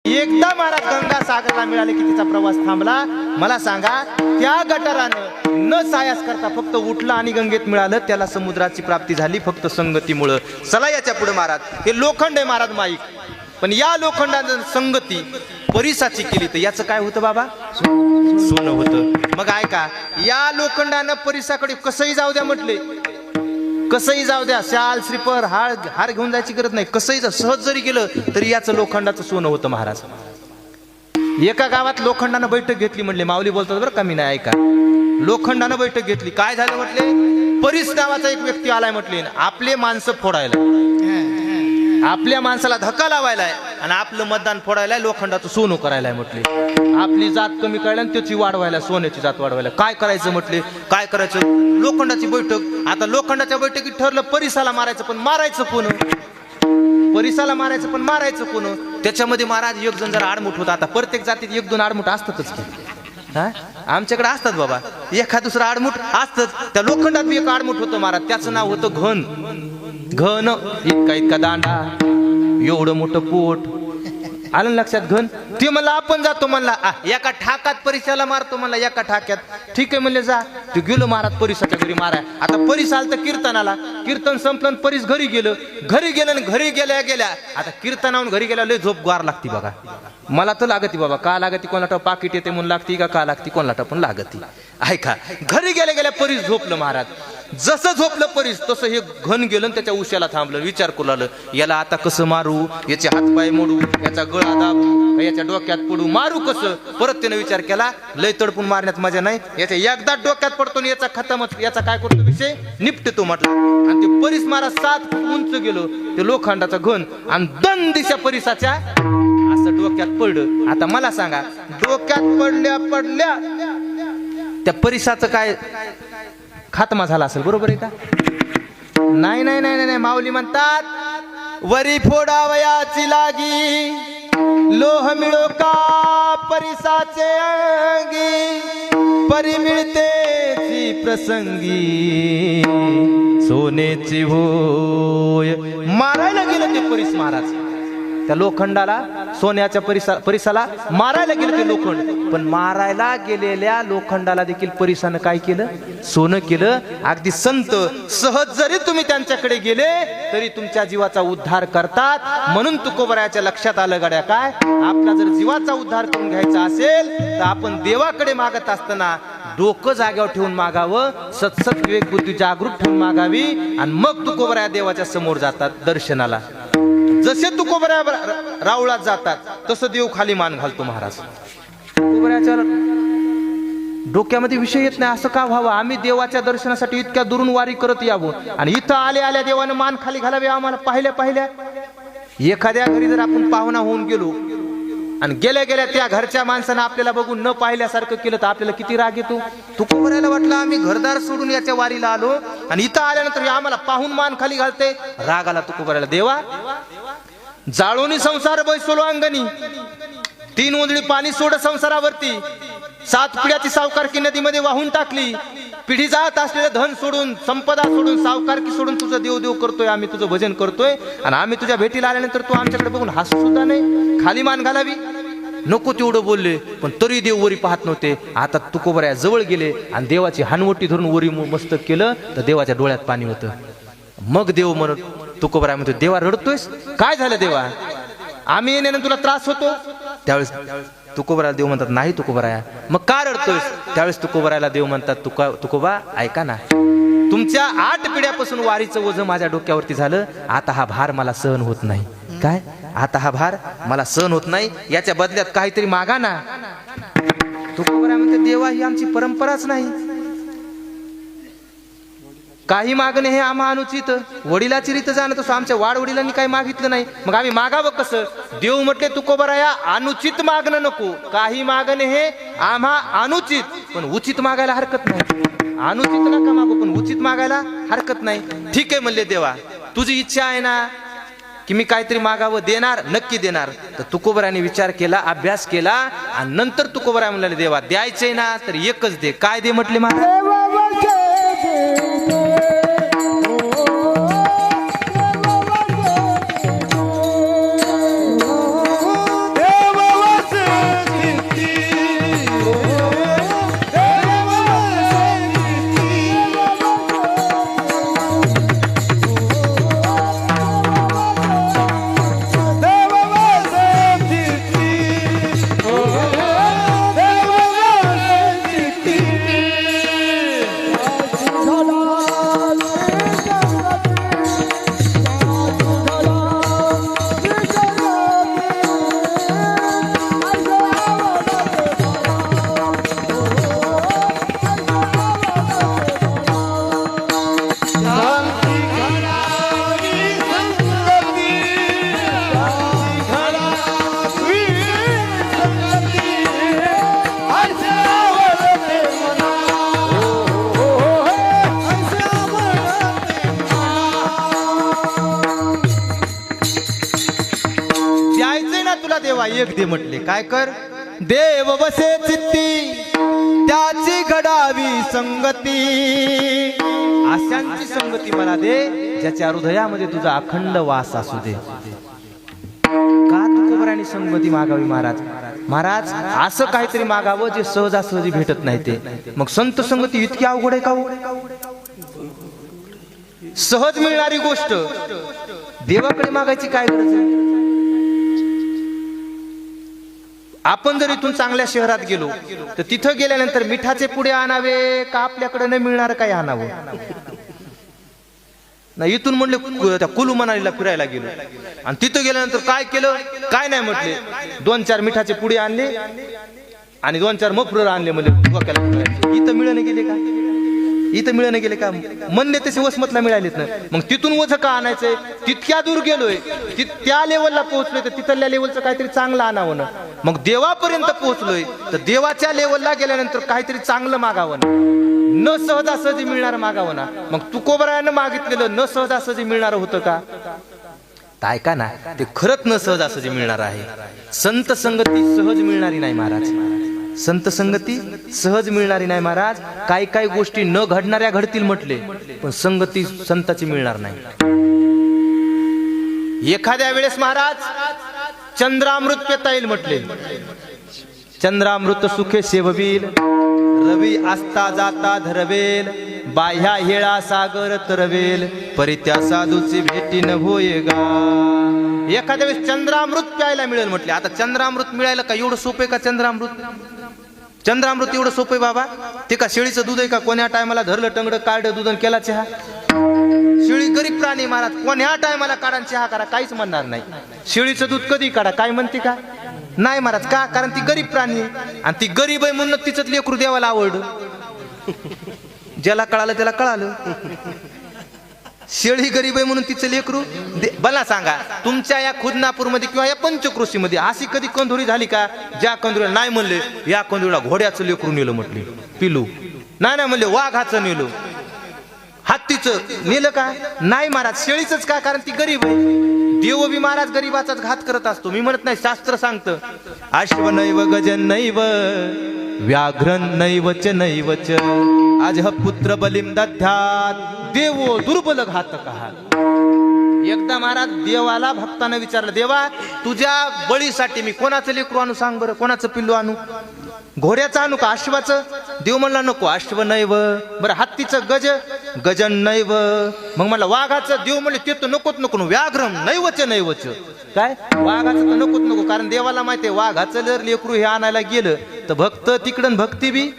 एकदा महाराज गंगा सागरला मिळाले की तिचा प्रवास थांबला. मला सांगा त्या गटारानं न सायास करता फक्त उठला आणि गंगेत मिळालं, त्याला समुद्राची प्राप्ती झाली फक्त संगतीमुळं. चला याच्या पुढे महाराज हे लोखंड आहे महाराज माईक, पण या लोखंडानं संगती परिसाची केली तर याचं काय होतं बाबा? सोनं होतं. मग ऐका, या लोखंडानं परिसाकडे कसंही जाऊ द्या म्हटले, कसंही जाऊ द्या, शाल श्रीफळ हार घेऊन जायची गरज नाही, कसंही सहज जरी गेलं तरी याचं लोखंडाचं सोनं होतं महाराज. एका गावात लोखंडानं बैठक घेतली म्हणले, माऊली बोलतात बरं कमी नाही, ऐका. लोखंडानं बैठक घेतली, काय झालं म्हटले, परीस नावाचा एक व्यक्ती आलाय म्हटले, आपले माणसं फोडायला, आपल्या माणसाला धक्का लावायलाय आणि आपलं मतदान फोडायलाय, लोखंडाचं सोनं करायलाय म्हटले. आपली जात कमी करायला आणि त्याची वाढवायला, सोन्याची जात वाढवायला. काय करायचं म्हटले, काय करायचं? लोखंडाची बैठक. आता लोखंडाच्या बैठकीत ठरलं परिसाला मारायचं, पण मारायचं कोण? परिसाला मारायचं पण मारायचं कोण? त्याच्यामध्ये महाराज एक जण जरा आडमुठ होता. आता प्रत्येक जातीत एक दोन आडमुठ असतातच की, आमच्याकडे असतात बाबा, एखाद दुसरा आडमुठ असतच. त्या लोखंडात बी एक आडमुठ होतं महाराज, त्याचं नाव होतं घन. घन इतका इतका दांडा, एवढं मोठं पोट, आलं लक्षात? घन. ते म्हणला आपण जातो म्हणला, एका ठाकात परिसाला मारतो म्हणला, एका ठाक्यात. ठीक आहे म्हणले, जा. ते गेलो महाराज परिसाच्या घरी माराय. आता परिस आलं तर कीर्तनाला, कीर्तन संपलं परिस घरी गेलं. घरी गेलं आणि घरी गेल्या गेल्या आता कीर्तनाहून घरी गेल्या लय झोप गार लागती बघा. मला तर लागती बाबा, का लागती कोणाला पाकिट येते म्हणून लागती का लागती कोणाला पण लागती. ऐका, घरी गेल्या गेल्या परिस झोपलं महाराज. जसं झोपलं परिस तसं हे घन गेलं आणि त्याच्या उशाला थांबलं. विचार करू लागलं, याला आता कसं मारू, याचे हातपाय मोडू, याचा गळा दाबू, याच्या डोक्यात पडू, मारू कसं? परत त्यानं विचार केला, लय तडपून मारण्यात मजा नाही, याच्या एकदा डोक्यात पडतो याचा खतमच, याचा काय करतो विषय निपटतो म्हटलं. आणि ते परिस महाराज 7 फूट उंच गेलो, ते लोखंडाचा घन आणि दन दिशा परिसाच्या असं डोक्यात पडलं. आता मला सांगा, डोक्यात पडल्या पडल्या त्या परिसाचं काय खात्मा झाला असेल, बरोबर आहे का? नाही नाही नाही नाही, माऊली म्हणतात, वरी फोडावयाची लागी, लोह मिळो का परिसाचे अंगी, परी मिळतेची प्रसंगी, सोनेची होय. मारायला गेलं ते परिस महाराज, त्या लोखंडाला, सोन्याच्या परिसाला मारायला गेलं ते लोखंड. पण मारायला गेलेल्या लोखंडाला देखील परिसानं काय केलं? सोनं केलं. अगदी संत सहज जरी तुम्ही त्यांच्याकडे गेले तरी तुमच्या जीवाचा उद्धार करतात. म्हणून तुकोबरायाच्या लक्षात आलं गड्या, काय आपला जर जीवाचा उद्धार करून घ्यायचा असेल तर आपण देवाकडे मागत असताना डोकं जाग्यावर ठेवून मागावं, सत्सत विवेक बुद्धी जागृत ठेवून मागावी, आणि मग तुकोबराया देवाच्या समोर जातात दर्शनाला. जसे तुकोबराया रावळात जातात तसं देव खाली मान घालतो महाराज. तुकोबरायाच्या डोक्यामध्ये विषय येत नाही, असं का व्हावं, आम्ही देवाच्या दर्शनासाठी इतक्या दुरून वारी करत यावं आणि इथं आल्या आल्या देवानं मान खाली घालावी आम्हाला पाहिल्या पाहिल्या. एखाद्या घरी जर आपण पाहुणा होऊन गेलो आणि गेल्या गेल्या त्या घरच्या माणसानं आपल्याला बघून न पाहिल्यासारखं केलं तर आपल्याला किती राग येतो. तुकोबरायाला वाटलं आम्ही घरदार सोडून याच्या वारीला आलो आणि इथं आल्यानंतर आम्हाला पाहून मान खाली घालते. राग आला तुकोबरायाला, देवा जाळोनी संसार बैसोलो अंगणी, 3 उंजळी पाणी सोड संसारावरती, 7 पिढ्याची सावकारकी नदीमध्ये वाहून टाकली, पिढी जात असलेलं धन सोडून, संपदा सोडून, सावकारकी सोडून तुझं देव देव करतोय, आम्ही तुझं भजन करतोय, आणि आम्ही तुझ्या भेटीला आल्यानंतर तू आमच्याकडे बघून हसू सुद्धा नाही, खाली मान घालावी. नको तेवढं बोलले पण तरी देव वरी पाहत नव्हते. आता तुकोबराया जवळ गेले आणि देवाची हानवटी धरून वरी मस्तक केलं तर देवाच्या डोळ्यात पाणी होतं. मग देव म्हणत, तुकोबराया म्हणतो, देवा रडतोयस? काय झालं देवा? आम्ही येण्यानं तुला त्रास होतो? त्यावेळेस तुकोबराला देव म्हणतात, नाही तुकोबराया. मग का रडतोयस? त्यावेळेस तुकोबरायाला देव म्हणतात, तुकोबा ऐका ना, तुमच्या 8 पिढ्यापासून वारीचं ओझं माझ्या डोक्यावरती झालं, आता हा भार मला सहन होत नाही. काय? आता हा भार मला सहन होत नाही, याच्या बदल्यात काहीतरी मागा ना. तुकोबराया म्हणते, देवा ही आमची परंपराच नाही, काही मागणे हे आम्हा अनुचित, वडिलाची रीत जाणं तसं आमच्या वाडवडिलांनी काही मागितलं नाही, मग आम्ही मागावं कसं? देव म्हटले, तुकोबराया अनुचित मागणं नको, काही मागणे हे आम्हा अनुचित, पण उचित मागायला हरकत नाही. अनुचित नका मागू पण उचित मागायला हरकत नाही. ठीक आहे म्हणले, देवा तुझी इच्छा आहे ना की मी काहीतरी मागावं, देणार, नक्की देणार. तर तुकोबरायाने विचार केला, अभ्यास केला आणि नंतर तुकोबराया म्हणले, देवा द्यायचंय ना तर एकच दे. काय दे म्हटले महाराज? देवा एक दे म्हटले. काय कर? देव बसे चित्ती त्याची घडावी संगती. अशांची संगती मला दे ज्याच्या हृदयामध्ये तुझा अखंड वास असू दे. का तुकोबराने संगती मागावी महाराज? महाराज असं काहीतरी मागावं जे सहजासहजी भेटत नाही ते. मग संत संगती इतकी अवघड आहे का हो? सहज मिळणारी गोष्ट देवाकडे मागायची काय गरज आहे? आपण जर इथून चांगल्या शहरात गेलो तर तिथं गेल्यानंतर मिठाचे पुढे आणावे का आपल्याकडे न मिळणार काय आणावं? नाही, इथून म्हणले त्या कुलू मनालीला फिरायला गेलो आणि तिथं गेल्यानंतर काय केलं? काय नाही म्हटले, 2-4 मिठाचे पुढे आणले आणि 2-4 मफलर आणले म्हणजे डोक्याला फिरायचे. इथं मिळणे गेले का? इथं मिळणे गेले का? म्हणले तसे वसमतला मिळालेत ना. मग तिथून वज का आणायचंय? तितक्या दूर गेलोय, त्या लेवलला पोहोचलोय तर तिथल्या लेवलचं काहीतरी चांगलं आणावं ना. मग देवापर्यंत पोहोचलोय तर देवाच्या लेवलला गेल्यानंतर काहीतरी चांगलं मागावं ना. न सहजासहजी मिळणार मागावं ना. मग तुकोबरायानं मागितलेलं न सहजासहजी मिळणार होतं का? ऐका ना, ते खरंच न सहजासहजी मिळणार आहे. संत संगती सहज मिळणारी नाही महाराज. संत संगती सहज मिळणारी नाही महाराज. काही काही गोष्टी न घडणाऱ्या घडतील म्हटले, पण संगती संताची मिळणार नाही. एखाद्या वेळेस महाराज चंद्रामृत पेता येईल म्हटले. चंद्रामृत सुखे सेववील, रवी असता जाता धरवेल, बाह्या हेळा सागर तरवेल, परी त्या साधूची भेटी न होयगा. एखाद्या वेळेस चंद्रामृत प्यायला मिळेल म्हटले. आता चंद्रामृत मिळायला का एवढं सोपं आहे का? चंद्रामृत एवढं सोपं आहे बाबा? ते का शेळीचं दूध आहे का? कोण्या टायमाला धरलं टंगडं काढलं दूध आणि केला चहा? शेळी गरीब प्राणी महाराज, कोण्या टायमाला काढा चहा करा काहीच म्हणणार नाही. शेळीचं दूध कधी काढा काय म्हणते का? नाही महाराज. का? कारण ती गरीब प्राणी आहे आणि ती गरीब आहे म्हणून तिचं लेकरू देवाला आवडलं. ज्याला कळालं त्याला कळालं. शेळी गरीब आहे म्हणून तिचं लेकरू मला सांगा, तुमच्या या खुदनापूरमध्ये किंवा या पंचक्रोशीमध्ये अशी कधी कंदुरी झाली का ज्या कंदुरीला नाही म्हणले या कंदुरीला घोड्याचं लेकरू नेलं म्हटले पिलू? नाही म्हणले वाघाचं नेलं, हत्तीचं नेलं का? नाही महाराज. शेळीच का? कारण ती गरीब आहे. देव बी महाराज गरीबाचाच घात करत असतो. मी म्हणत नाही, शास्त्र सांगतं अश्व नैव गजन नैव व्याघ्रन नैवच नैवच आज पुत्र बलिम दध्यात देवो दुर्बल घातक. एकदा महाराज देवाला भक्तानं विचारलं, देवा तुझ्या बळीसाठी मी कोणाचं लेकरू आणू सांग बरं, कोणाचं पिल्लू आणू? घोड्याचं आणू का अश्वाचं? देव म्हणला नको, अश्व नैव. बरं हत्तीचं गजन नैव. मग म्हणलं वाघाचं? देव म्हणले ते तर नको व्याघ्रम नैवच नैवच. काय वाघाचं तर नको कारण देवाला माहितीये वाघाचं जर लेकरू हे आणायला गेलं तर भक्त तिकडं भक्ती बी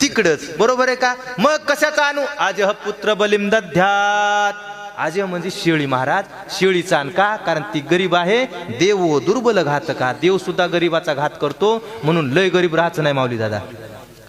तिकडच. बरोबर आहे का? मग कशाचं आणू? आज पुत्र बलिम दध्यात. आज म्हणजे शेळी महाराज. शेळीचा आण का? कारण ती गरीब आहे. देव दुर्बल घातका. देव सुद्धा गरीबाचा घात करतो म्हणून लय गरीब राहायचं नाही माऊली दादा,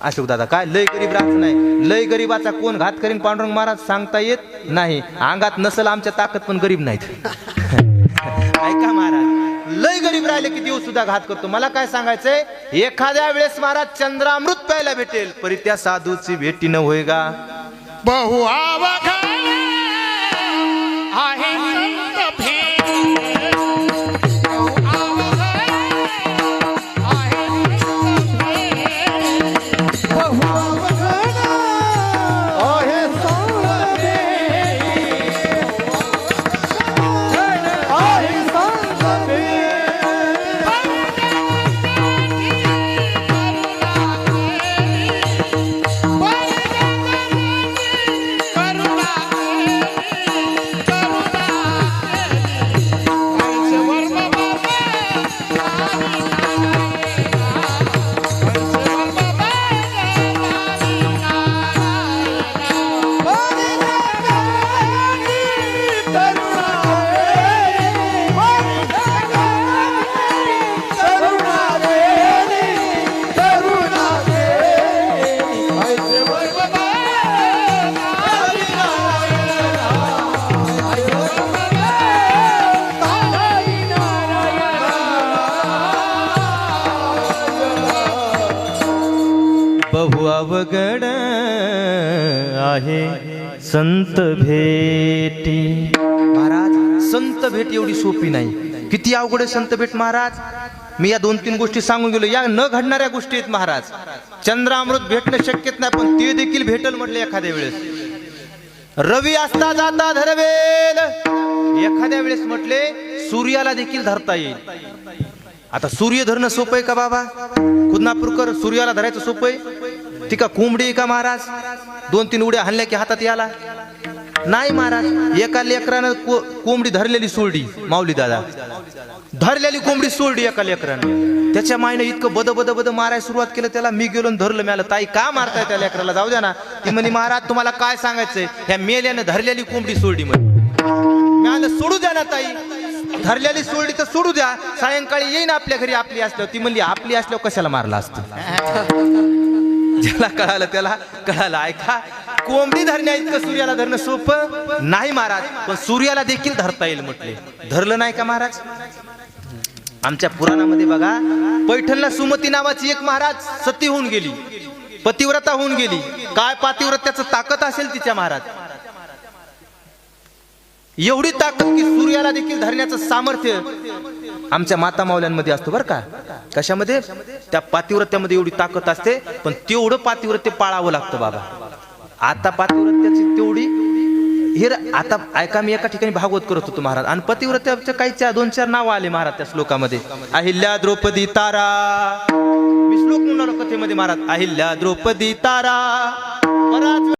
अशोक दादा. काय लय गरीब राहायचं नाही? लय गरीबाचा कोण घात करीन पांडुरंग महाराज सांगता येत नाही. अंगात नसल आमच्या ताकद पण गरीब नाहीत. ऐका महाराज, लय गरीब राहिले की देव सुद्धा घात करतो. मला काय सांगायचंय, एखाद्या वेळेस महाराज चंद्रामृत प्यायला भेटेल परी त्या साधूची भेटी न होय का? बहु आहे संत भेट. बहु अवघड आहे संत भेटी. महाराज संत भेट एवढी सोपी नाही. किती अवघड आहे संत भेट महाराज. मी या 2-3 गोष्टी सांगून गेलो, या न घडणाऱ्या गोष्टी आहेत महाराज. चंद्रामृत भेटणं शक्यच नाही, पण ते देखील भेटल म्हटलं एखाद्या वेळेस. रवी असता जाता धरवेल, एखाद्या वेळेस म्हटले सूर्याला देखील धरता येईल. आता सूर्य धरणं सोपं आहे का बाबा? खुदनापूरकर, सूर्याला धरायचं सोपं आहे? ती का कोंबडी आहे का महाराज? 2-3 उड्या हाणल्या की हातात याला? नाही महाराज. एका लेकरानं कोंबडी धरलेली सोडली, माऊली दादा धरलेली कोंबडी सोडली एका लेकरानं. त्याच्या मायनं इतकं बद बद बद मारायला सुरुवात केलं त्याला. मी गेलो आणि धरलं. मिळालं, ताई का मारताय त्या लेकराला? जाऊ द्या ना. ती म्हणे महाराज तुम्हाला काय सांगायचंय, ह्या मेल्यानं धरलेली कोंबडी सोडली म्हणे. मिळालं, सोडू द्या ना ताई, धरलेली सोडली तर सोडू द्या, सायंकाळी येईन आपल्या घरी आपली असल्यावर. ती म्हणली आपली असल्यावर कशाला मारला असतं? ज्याला कळालं त्याला कळालं. ऐका, कोंबडी धरण्या इतकं सूर्याला धरणं सोपं नाही महाराज, पण सूर्याला देखील धरता येईल म्हटले. धरलं नाही का महाराज? आमच्या पुराणामध्ये बघा, पैठणला सुमती नावाची एक महाराज सती होऊन गेली, पतिव्रता होऊन गेली. काय पातिव्रत्याचं ताकद असेल तिच्या महाराज, एवढी ताकद की सूर्याला देखील धरण्याचं सामर्थ्य आमच्या माता माऊल्यांमध्ये असतो बरं का. कशामध्ये? त्या पातिव्रत्यामध्ये एवढी ताकद असते, पण तेवढं पातिव्रत्य पाळावं लागतं बाबा. आता पातिव्रत्याची तेवढी हे आता ऐका, मी एका ठिकाणी भागवत करत होतो महाराज, आणि पतिव्रत्याच्या काही 2-4 नाव आले महाराज त्या श्लोकामध्ये. अहिल्या, द्रौपदी, तारा. मी श्लोक म्हणून कथेमध्ये महाराज, अहिल्या, द्रौपदी, तारा.